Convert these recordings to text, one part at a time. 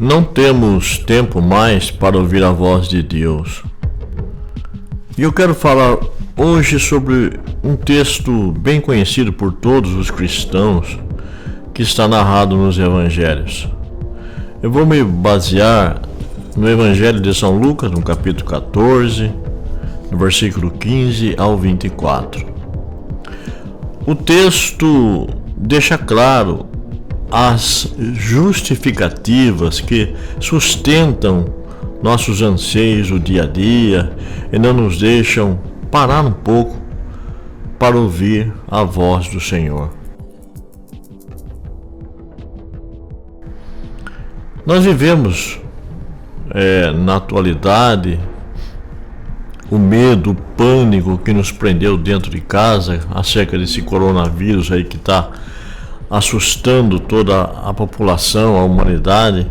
Não temos tempo mais para ouvir a voz de Deus. E eu quero falar hoje sobre um texto bem conhecido por todos os cristãos, que está narrado nos evangelhos. Eu vou me basear no Evangelho de São Lucas, no capítulo 14, no versículo 15 ao 24. O texto deixa claro as justificativas que sustentam nossos anseios do dia a dia e não nos deixam parar um pouco para ouvir a voz do Senhor. Nós vivemos na atualidade o medo, o pânico que nos prendeu dentro de casa acerca desse coronavírus aí que está assustando toda a população, a humanidade.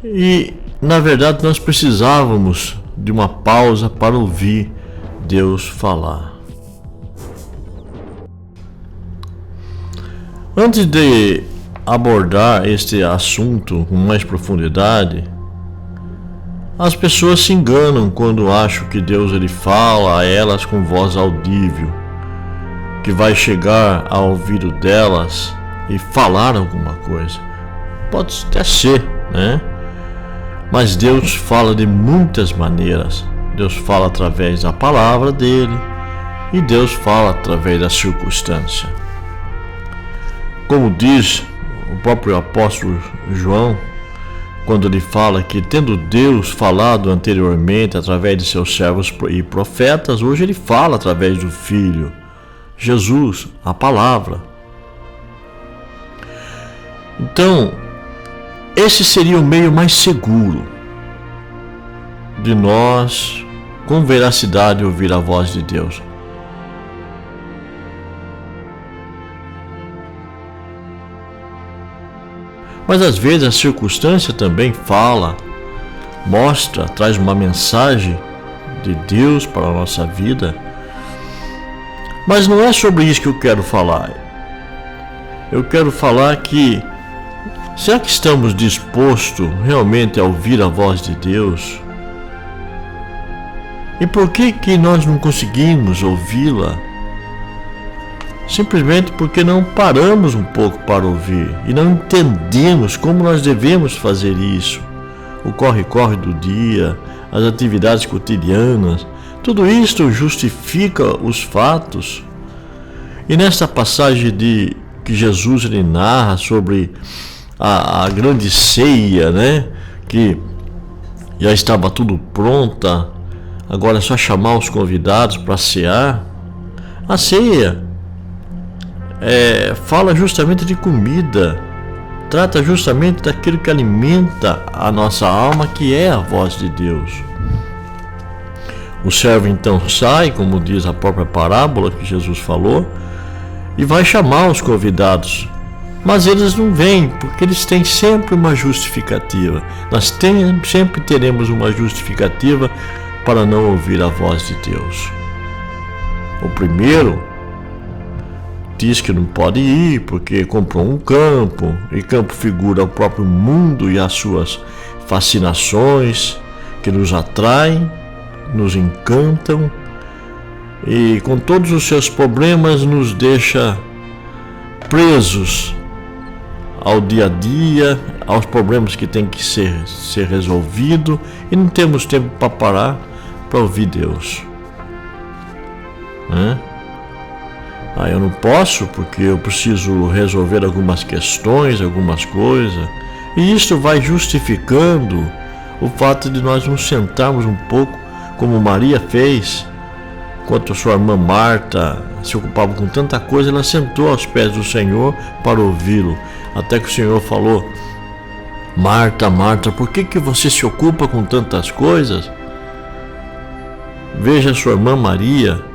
E, na verdade, nós precisávamos de uma pausa para ouvir Deus falar. Antes de abordar este assunto com mais profundidade, as pessoas se enganam quando acham que Deus ele fala a elas com voz audível, que vai chegar ao ouvido delas e falar alguma coisa. Pode até ser, né? Mas Deus fala de muitas maneiras. Deus fala através da palavra dele e Deus fala através da circunstância. Como diz o próprio apóstolo João, quando ele fala que, tendo Deus falado anteriormente através de seus servos e profetas, hoje ele fala através do Filho, Jesus, a palavra. Então, esse seria o meio mais seguro de nós, com veracidade, ouvir a voz de Deus. Mas às vezes a circunstância também fala, mostra, traz uma mensagem de Deus para a nossa vida. Mas não é sobre isso que eu quero falar. Eu quero falar que, será que estamos dispostos realmente a ouvir a voz de Deus? E por que nós não conseguimos ouvi-la? Simplesmente porque não paramos um pouco para ouvir e não entendemos como nós devemos fazer isso. O corre-corre do dia, as atividades cotidianas, tudo isto justifica os fatos. E nesta passagem que Jesus ele narra sobre a grande ceia, né? Que já estava tudo pronta, agora é só chamar os convidados para cear. A ceia fala justamente de comida, trata justamente daquilo que alimenta a nossa alma, que é a voz de Deus. O servo então sai, como diz a própria parábola que Jesus falou, e vai chamar os convidados, mas eles não vêm, porque eles têm sempre uma justificativa. Nós sempre teremos uma justificativa para não ouvir a voz de Deus. O primeiro diz que não pode ir porque comprou um campo, e campo figura o próprio mundo e as suas fascinações que nos atraem, nos encantam e com todos os seus problemas nos deixa presos ao dia a dia, aos problemas que tem que ser resolvido, e não temos tempo para parar para ouvir Deus, né? Eu não posso porque eu preciso resolver algumas questões, algumas coisas. E isso vai justificando o fato de nós nos sentarmos um pouco, como Maria fez, enquanto a sua irmã Marta se ocupava com tanta coisa, ela sentou aos pés do Senhor para ouvi-lo. Até que o Senhor falou: Marta, Marta, por que você se ocupa com tantas coisas? Veja a sua irmã Maria,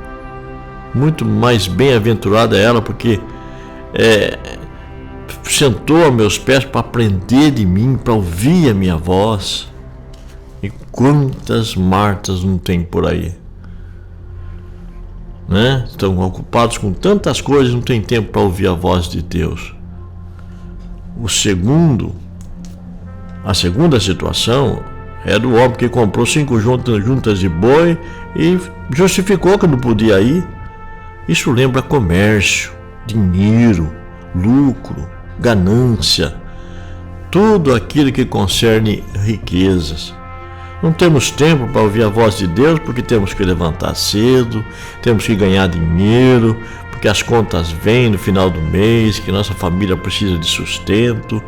muito mais bem-aventurada ela, porque sentou aos meus pés para aprender de mim, para ouvir a minha voz. E quantas Martas não tem por aí, né? Estão ocupados com tantas coisas, não tem tempo para ouvir a voz de Deus. O segundo A segunda situação é do homem que comprou 5 juntas de boi e justificou que não podia ir. Isso lembra comércio, dinheiro, lucro, ganância, tudo aquilo que concerne riquezas. Não temos tempo para ouvir a voz de Deus porque temos que levantar cedo, temos que ganhar dinheiro, porque as contas vêm no final do mês, que nossa família precisa de sustento.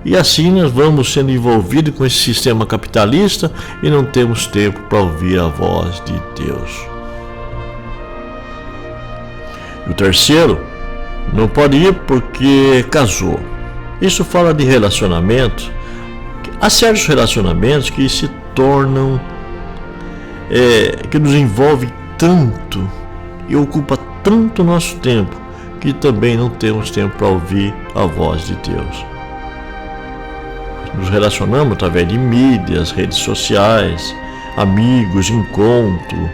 E assim nós vamos sendo envolvidos com esse sistema capitalista e não temos tempo para ouvir a voz de Deus. E o terceiro, não pode ir porque casou. Isso fala de relacionamentos. Há certos relacionamentos que se tornam, que nos envolvem tanto e ocupa tanto nosso tempo, que também não temos tempo para ouvir a voz de Deus. Nos relacionamos através de mídias, redes sociais, amigos, encontro,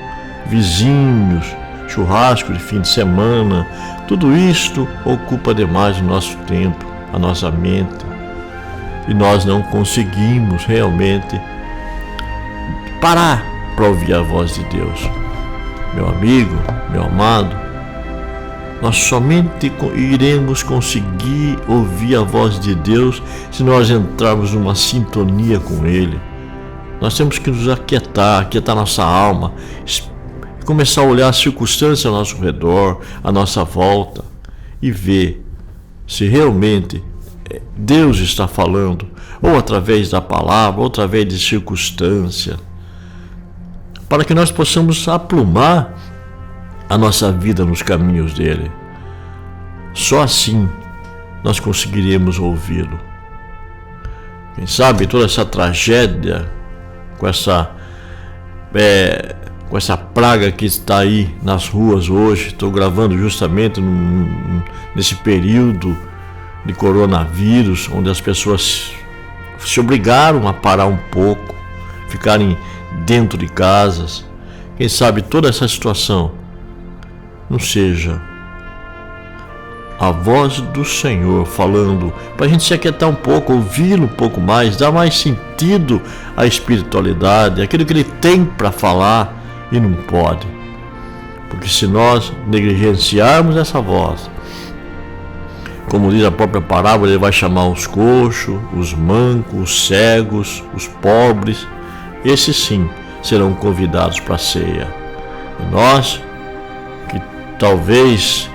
vizinhos, churrasco de fim de semana. Tudo isto ocupa demais o nosso tempo, a nossa mente, e nós não conseguimos realmente parar para ouvir a voz de Deus. Meu amigo, meu amado, nós somente iremos conseguir ouvir a voz de Deus se nós entrarmos numa sintonia com Ele. Nós temos que nos aquietar nossa alma, começar a olhar as circunstâncias ao nosso redor, à nossa volta, e ver se realmente Deus está falando, ou através da palavra, ou através de circunstância, para que nós possamos aplumar a nossa vida nos caminhos dele. Só assim nós conseguiremos ouvi-lo. Quem sabe toda essa tragédia, com essa praga que está aí nas ruas hoje, estou gravando justamente nesse período de coronavírus, onde as pessoas se obrigaram a parar um pouco, ficarem dentro de casas. Quem sabe toda essa situação não seja a voz do Senhor falando, para a gente se aquietar um pouco, ouvi-lo um pouco mais, dar mais sentido à espiritualidade, aquilo que ele tem para falar e não pode. Porque se nós negligenciarmos essa voz, como diz a própria parábola, ele vai chamar os coxos, os mancos, os cegos, os pobres. Esses sim serão convidados para a ceia. E nós, que talvez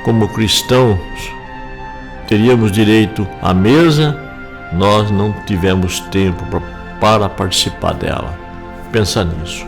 como cristãos teríamos direito à mesa, nós não tivemos tempo para participar dela. Pensa nisso.